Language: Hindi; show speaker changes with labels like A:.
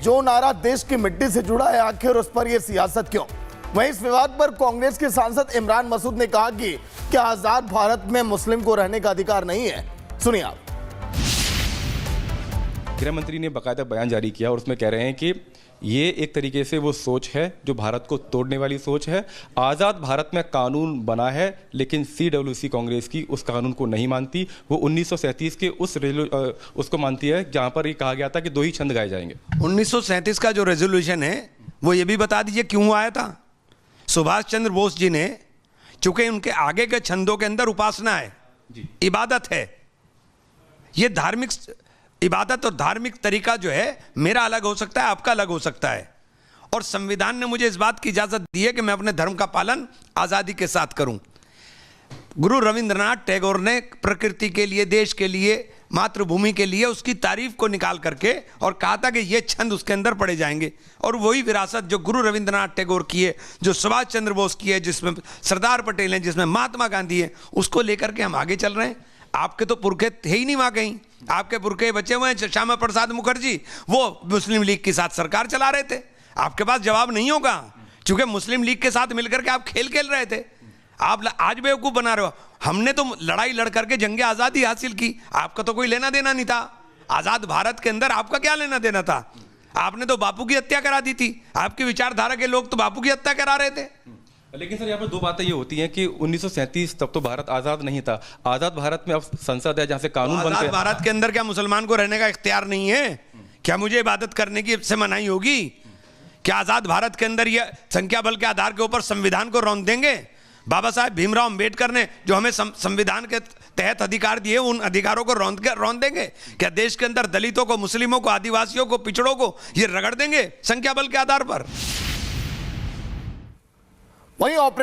A: जो नारा देश की मिट्टी से जुड़ा है, आखिर उस पर यह सियासत क्यों? वहीं इस विवाद पर कांग्रेस के सांसद इमरान मसूद ने कहा कि क्या आजाद भारत में मुस्लिम को रहने का अधिकार नहीं है? सुनिए आप।
B: गृह मंत्री ने बाकायदा बयान जारी किया और उसमें कह रहे हैं कि ये एक तरीके से वो सोच है जो भारत को तोड़ने वाली सोच है। आज़ाद भारत में कानून बना है, लेकिन CWC कांग्रेस की उस कानून को नहीं मानती। वो 1937 के उसको मानती है जहां पर ये कहा गया था कि 2 ही छंद गाए जाएंगे।
C: 1937 का जो रेजोल्यूशन है वो ये भी बता दीजिए क्यों आया था। सुभाष चंद्र बोस जी ने, चूंकि उनके आगे के छंदों के अंदर उपासना है, इबादत है, ये धार्मिक इबादत और धार्मिक तरीका जो है मेरा अलग हो सकता है, आपका अलग हो सकता है, और संविधान ने मुझे इस बात की इजाजत दी है कि मैं अपने धर्म का पालन आज़ादी के साथ करूं। गुरु रविंद्रनाथ टैगोर ने प्रकृति के लिए, देश के लिए, मातृभूमि के लिए उसकी तारीफ को निकाल करके और कहा था कि ये छंद उसके अंदर पड़े जाएंगे। और वही विरासत जो गुरु रविंद्रनाथ टैगोर की है, जो सुभाष चंद्र बोस की है, जिसमें सरदार पटेल हैं, जिसमें महात्मा गांधी है, उसको लेकर के हम आगे चल रहे हैं। आपके तो पुरखे थे ही नहीं वहां कहीं, आपके पुरखे बचे हुए हैं। श्यामा प्रसाद मुखर्जी वो मुस्लिम लीग के साथ सरकार चला रहे थे। आपके पास जवाब नहीं होगा, क्योंकि मुस्लिम लीग के साथ मिलकर के आप खेल खेल रहे थे। आप आज बेवकूफ बना रहे हो। हमने तो लड़ाई लड़ करके जंगे आजादी हासिल की, आपका तो कोई लेना देना नहीं था। आजाद भारत के अंदर आपका क्या लेना देना था? आपने तो बापू की हत्या करा दी थी। आपकी विचारधारा के लोग तो बापू की हत्या करा रहे थे।
B: लेकिन सर यहाँ पर 2 बातें ये होती हैं कि 1937 तब तो भारत आज़ाद नहीं था। आज़ाद भारत में अब संसद है जहाँ से कानून बनते हैं।
C: आज़ाद भारत के अंदर क्या मुसलमान को रहने का इख्तियार नहीं है? क्या मुझे इबादत करने की से मनाही होगी? क्या आज़ाद भारत के अंदर ये संख्या बल के आधार के ऊपर संविधान को रौंद देंगे? बाबा साहब भीमराव अंबेडकर ने जो हमें संविधान के तहत अधिकार दिए, उन अधिकारों को रौंद देंगे? क्या देश के अंदर दलितों को, मुस्लिमों को, आदिवासियों को, पिछड़ों को ये रगड़ देंगे संख्या बल के आधार पर?
A: वहीं ऑपरेशन